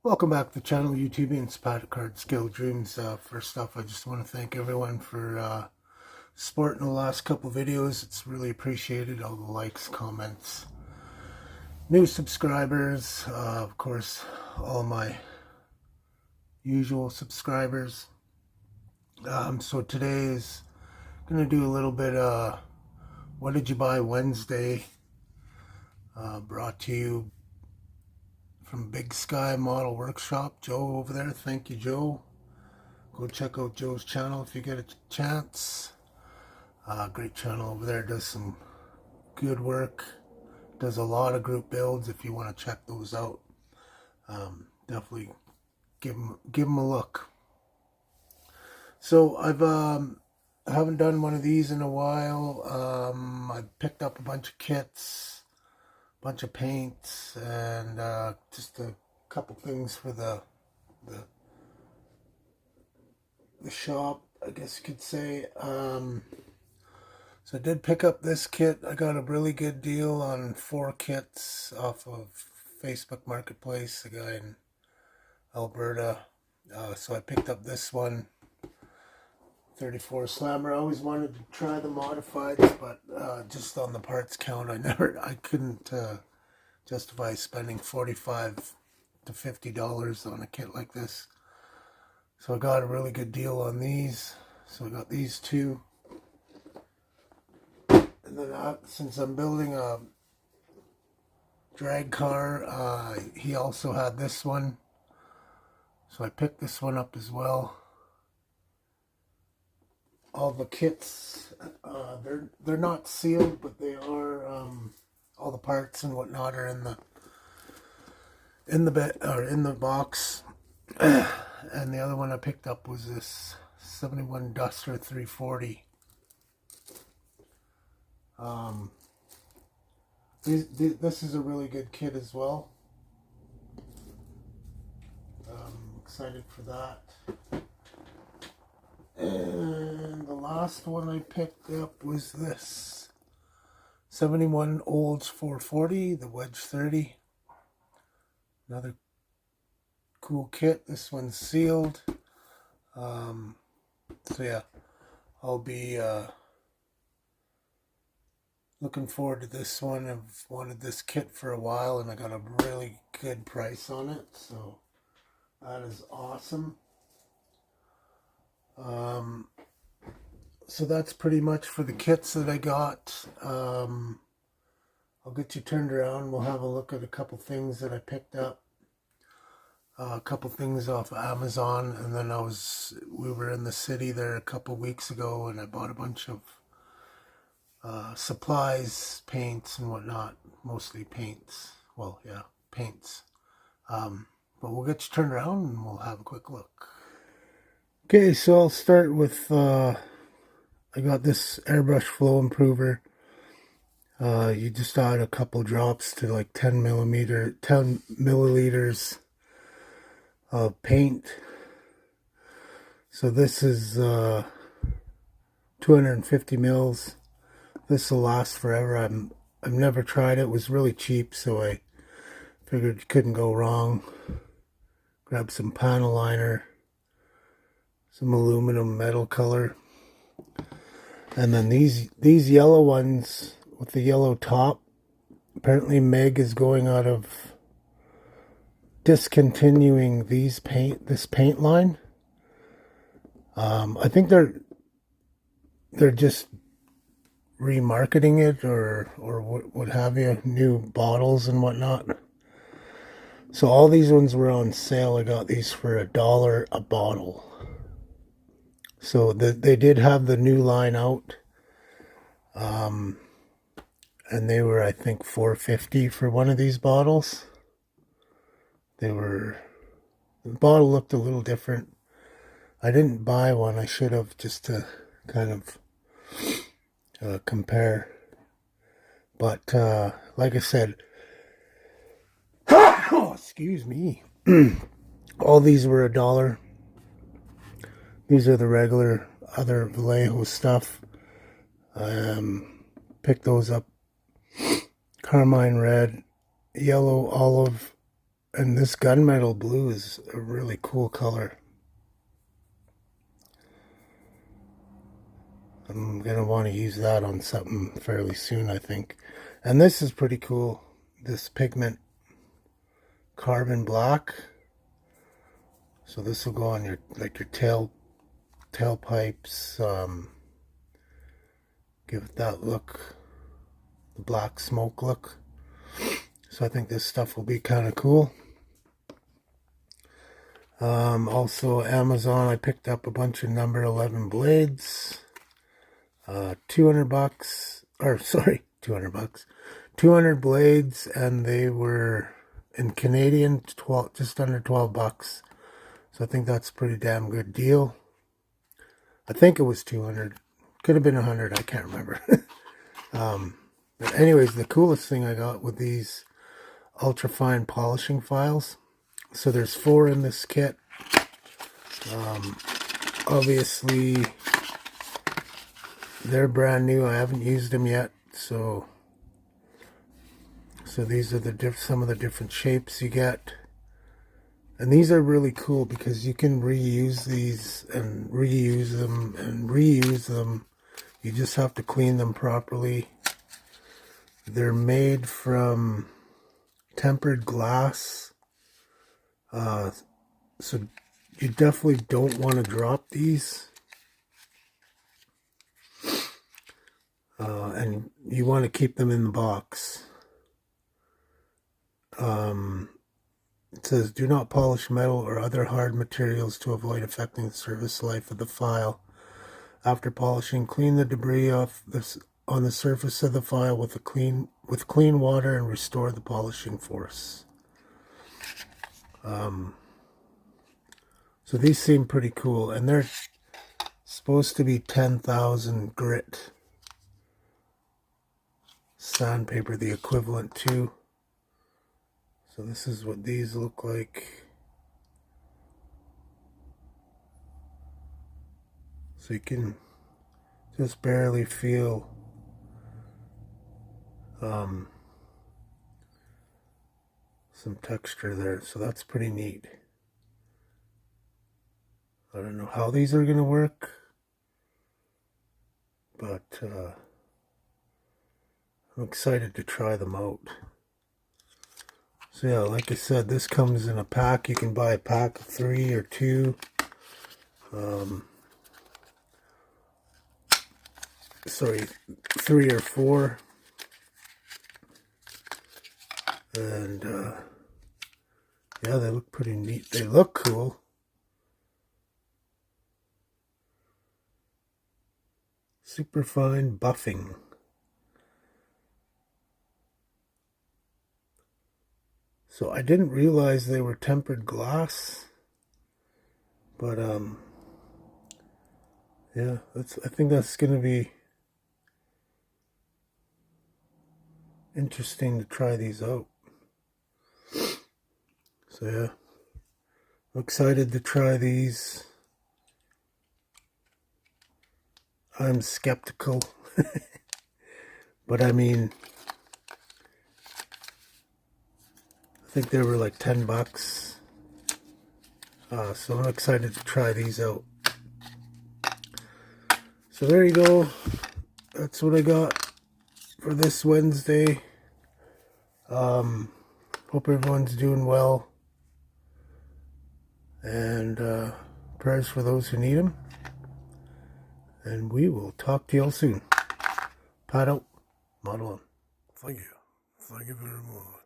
Welcome back to the channel, YouTube and Spot Card Skill Dreams. First off, I just want to thank everyone for supporting the last couple videos. It's really appreciated. All the likes, comments, new subscribers, of course, all my usual subscribers. So today is going to do a little bit what did you buy Wednesday, brought to you from Big Sky Model Workshop. Joe over there, thank you, Joe. Go check out Joe's channel if you get a chance. Great channel over there, does some good work, does a lot of group builds. If you want to check those out, definitely give them a look. So I haven't done one of these in a while. I picked up a bunch of kits, bunch of paints, and just a couple things for the shop, I guess you could say. So I did pick up this kit. I got a really good deal on 4 kits off of Facebook Marketplace, a guy in Alberta. So I picked up this one, 34 Slammer. I always wanted to try the modifieds, but just on the parts count, I couldn't justify spending $45 to $50 on a kit like this. So I got a really good deal on these. So I got these 2. And then since I'm building a drag car, he also had this one. So I picked this one up as well. All the kits, they're not sealed, but they are, all the parts and whatnot are in the box. And the other one I picked up was this 71 Duster 340. This is a really good kit as well. I'm excited for that. And the last one I picked up was this 71 Olds 440, the Wedge 30. Another cool kit. This one's sealed. So yeah, I'll be looking forward to this one. I've wanted this kit for a while and I got a really good price on it, so that is awesome. So that's pretty much for the kits that I got. I'll get you turned around. We'll have a look at a couple things that I picked up. A couple things off Amazon, and then we were in the city there a couple weeks ago and I bought a bunch of supplies, paints and whatnot, mostly paints. Well, yeah, paints. But we'll get you turned around and we'll have a quick look. Okay, so I'll start with, I got this airbrush flow improver. You just add a couple drops to like 10 milliliters of paint. So this is 250 mils. This will last forever. I've never tried it. It was really cheap, so I figured you couldn't go wrong. Grab some panel liner, some aluminum metal color, and then these yellow ones with the yellow top. Apparently Meg is going out of discontinuing this paint line. I think they're just remarketing it or what have you, new bottles and whatnot. So all these ones were on sale. I got these for $1 a bottle. So they did have the new line out, and they were, I think, $4.50 for one of these bottles. The bottle looked a little different. I didn't buy one. I should have, just to kind of compare. But like I said, oh, excuse me. All these were $1. These are the regular other Vallejo stuff. Picked those up. Carmine red, yellow, olive, And this gunmetal blue is a really cool color. I'm going to want to use that on something fairly soon, I think. And this is pretty cool. This pigment carbon black. So this will go on your tailpipes. Give it that look, the black smoke look. So I think this stuff will be kind of cool. Also Amazon, I picked up a bunch of number 11 blades. 200 bucks, or sorry, 200 bucks. 200 blades, and they were in Canadian just under 12 bucks. So I think that's a pretty damn good deal. I think it was 200. Could have been 100, I can't remember. But anyways, the coolest thing I got with these ultrafine polishing files. So there's 4 in this kit. Obviously, they're brand new. I haven't used them yet. So these are some of the different shapes you get. And these are really cool because you can reuse these and reuse them and reuse them. You just have to clean them properly. They're made from tempered glass. So you definitely don't want to drop these. And you want to keep them in the box. It says, do not polish metal or other hard materials to avoid affecting the surface life of the file. After polishing, clean the debris off on the surface of the file with clean water and restore the polishing force. So these seem pretty cool, and they're supposed to be 10,000 grit sandpaper, the equivalent to. So this is what these look like. So you can just barely feel some texture there. So that's pretty neat. I don't know how these are going to work, but I'm excited to try them out. So yeah, like I said, this comes in a pack. You can buy a pack of 3 or 2. Sorry, 3 or 4. And yeah, they look pretty neat. They look cool. Superfine buffing. So I didn't realize they were tempered glass, but yeah, I think that's going to be interesting to try these out. So yeah, I'm excited to try these. I'm skeptical, but I mean, I think they were like 10 bucks. So I'm excited to try these out. So there you go. That's what I got for this Wednesday. Hope everyone's doing well. And prayers for those who need them. And we will talk to you all soon. Pat out. Model on. Thank you. Thank you very much.